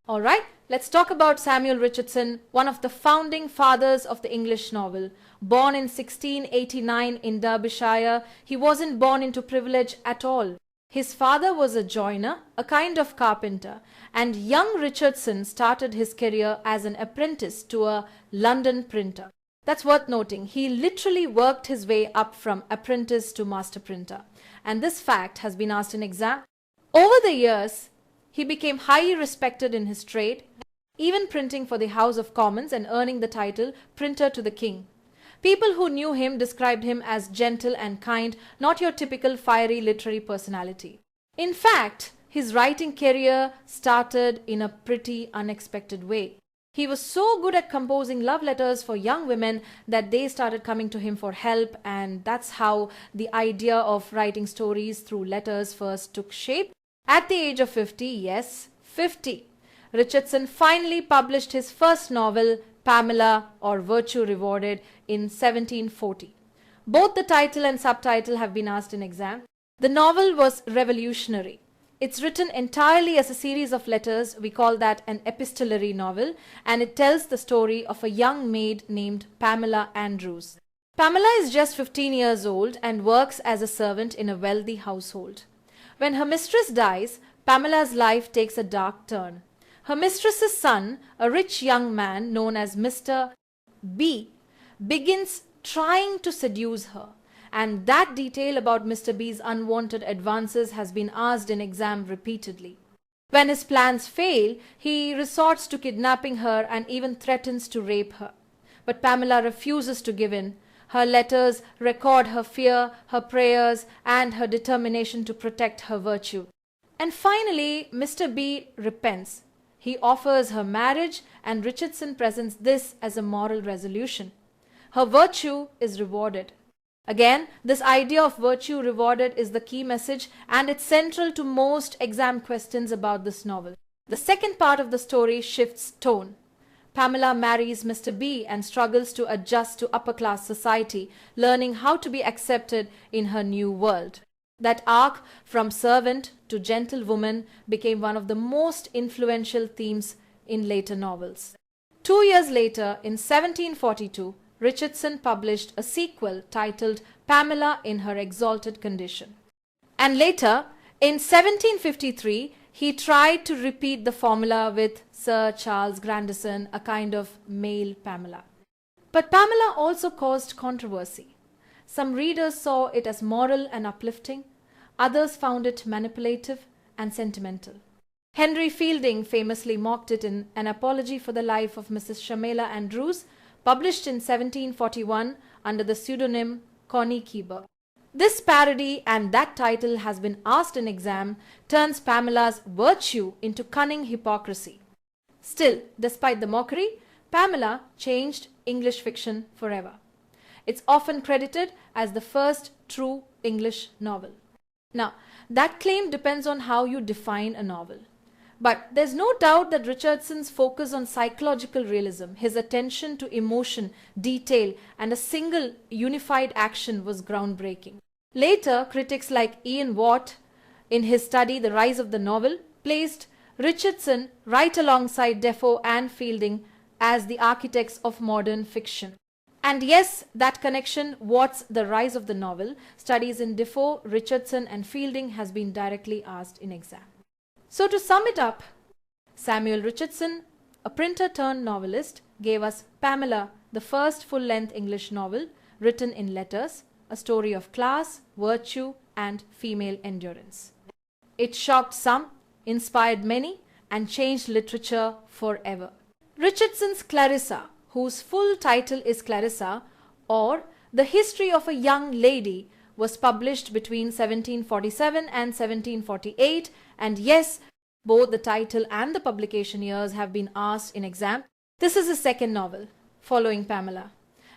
Alright, let's talk about Samuel Richardson, one of the founding fathers of the English novel. Born in 1689 in Derbyshire, he wasn't born into privilege at all. His father was a joiner, a kind of carpenter, and young Richardson started his career as an apprentice to a London printer. That's worth noting. He literally worked his way up from apprentice to master printer. And this fact has been asked in exam. Over the years, he became highly respected in his trade, even printing for the House of Commons and earning the title Printer to the King. People who knew him described him as gentle and kind, not your typical fiery literary personality. In fact, his writing career started in a pretty unexpected way. He was so good at composing love letters for young women that they started coming to him for help, and that's how the idea of writing stories through letters first took shape. At the age of 50, yes, 50, Richardson finally published his first novel, Pamela, or Virtue Rewarded, in 1740. Both the title and subtitle have been asked in exam. The novel was revolutionary. It's written entirely as a series of letters. We call that an epistolary novel, and it tells the story of a young maid named Pamela Andrews. Pamela is just 15 years old and works as a servant in a wealthy household. When her mistress dies, Pamela's life takes a dark turn. Her mistress's son, a rich young man known as Mr. B, begins trying to seduce her. And that detail about Mr. B's unwanted advances has been asked in exam repeatedly. When his plans fail, he resorts to kidnapping her and even threatens to rape her. But Pamela refuses to give in. Her letters record her fear, her prayers, and her determination to protect her virtue. And finally, Mr. B repents. He offers her marriage, and Richardson presents this as a moral resolution. Her virtue is rewarded. Again, this idea of virtue rewarded is the key message, and it's central to most exam questions about this novel. The second part of the story shifts tone. Pamela marries Mr. B and struggles to adjust to upper-class society, learning how to be accepted in her new world. That arc from servant to gentlewoman became one of the most influential themes in later novels. 2 years later, in 1742, Richardson published a sequel titled Pamela in Her Exalted Condition. And later, in 1753, he tried to repeat the formula with Sir Charles Grandison, a kind of male Pamela. But Pamela also caused controversy. Some readers saw it as moral and uplifting. Others found it manipulative and sentimental. Henry Fielding famously mocked it in An Apology for the Life of Mrs. Shamela Andrews, published in 1741 under the pseudonym Connie Keeber. This parody and that title has been asked in exam turns Pamela's virtue into cunning hypocrisy. Still, despite the mockery, Pamela changed English fiction forever. It's often credited as the first true English novel. Now, that claim depends on how you define a novel. But there's no doubt that Richardson's focus on psychological realism, his attention to emotion, detail, and a single unified action was groundbreaking. Later, critics like Ian Watt, in his study The Rise of the Novel, placed Richardson right alongside Defoe and Fielding as the architects of modern fiction. And yes, that connection, Watt's The Rise of the Novel, studies in Defoe, Richardson, and Fielding has been directly asked in exam. So to sum it up, Samuel Richardson, a printer turned novelist, gave us Pamela, the first full-length English novel written in letters, a story of class, virtue, and female endurance. It shocked some, inspired many, and changed literature forever. Richardson's Clarissa, whose full title is Clarissa, or The History of a Young Lady, was published between 1747 and 1748, and yes, both the title and the publication years have been asked in exam. This is his second novel, following Pamela.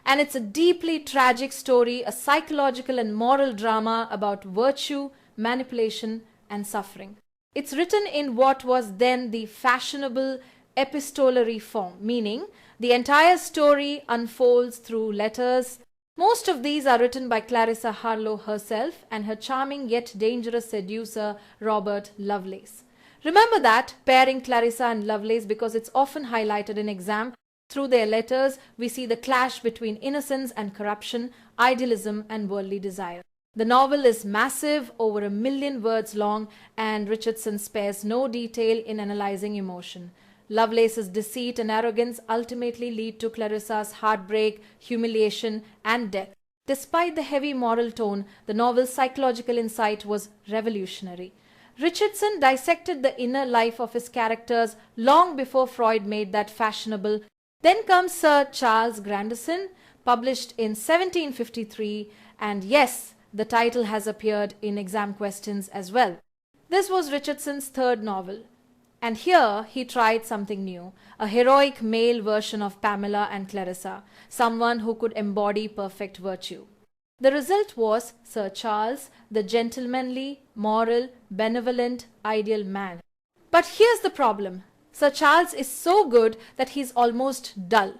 And it's a deeply tragic story, a psychological and moral drama about virtue, manipulation, and suffering. It's written in what was then the fashionable epistolary form, meaning the entire story unfolds through letters. Most of these are written by Clarissa Harlowe herself and her charming yet dangerous seducer, Robert Lovelace. Remember that, pairing Clarissa and Lovelace, because it's often highlighted in exam. Through their letters, we see the clash between innocence and corruption, idealism and worldly desire. The novel is massive, over 1,000,000 words long, and Richardson spares no detail in analyzing emotion. Lovelace's deceit and arrogance ultimately lead to Clarissa's heartbreak, humiliation, and death. Despite the heavy moral tone, the novel's psychological insight was revolutionary. Richardson dissected the inner life of his characters long before Freud made that fashionable. Then comes Sir Charles Grandison, published in 1753, and yes, the title has appeared in exam questions as well. This was Richardson's third novel. And here he tried something new, a heroic male version of Pamela and Clarissa, someone who could embody perfect virtue. The result was Sir Charles, the gentlemanly, moral, benevolent, ideal man. But here's the problem. Sir Charles is so good that he's almost dull.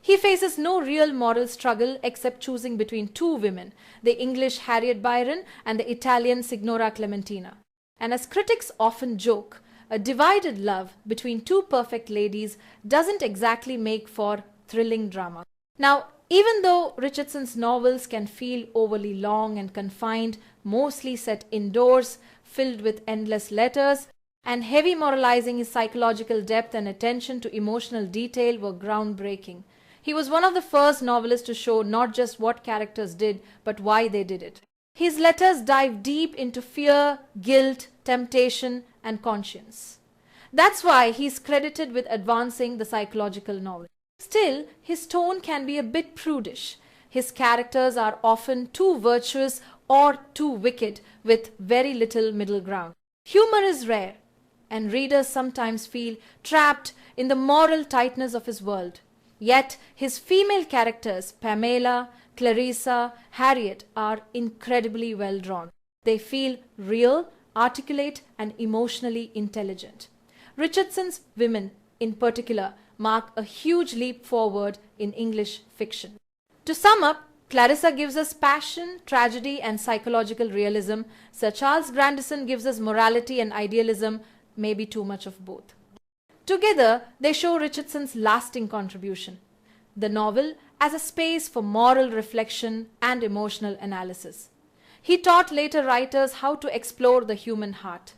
He faces no real moral struggle except choosing between two women, the English Harriet Byron and the Italian Signora Clementina. And as critics often joke, a divided love between two perfect ladies doesn't exactly make for thrilling drama. Now, even though Richardson's novels can feel overly long and confined, mostly set indoors, filled with endless letters, and heavy moralizing, his psychological depth and attention to emotional detail were groundbreaking. He was one of the first novelists to show not just what characters did, but why they did it. His letters dive deep into fear, guilt, temptation, and conscience. That's why he's credited with advancing the psychological novel. Still, his tone can be a bit prudish. His characters are often too virtuous or too wicked, with very little middle ground. Humor is rare, and readers sometimes feel trapped in the moral tightness of his world. Yet his female characters, Pamela, Clarissa, Harriet, are incredibly well drawn. They feel real, articulate, and emotionally intelligent. Richardson's women, in particular, mark a huge leap forward in English fiction. To sum up, Clarissa gives us passion, tragedy, and psychological realism. Sir Charles Grandison gives us morality and idealism, maybe too much of both. Together, they show Richardson's lasting contribution, the novel as a space for moral reflection and emotional analysis. He taught later writers how to explore the human heart.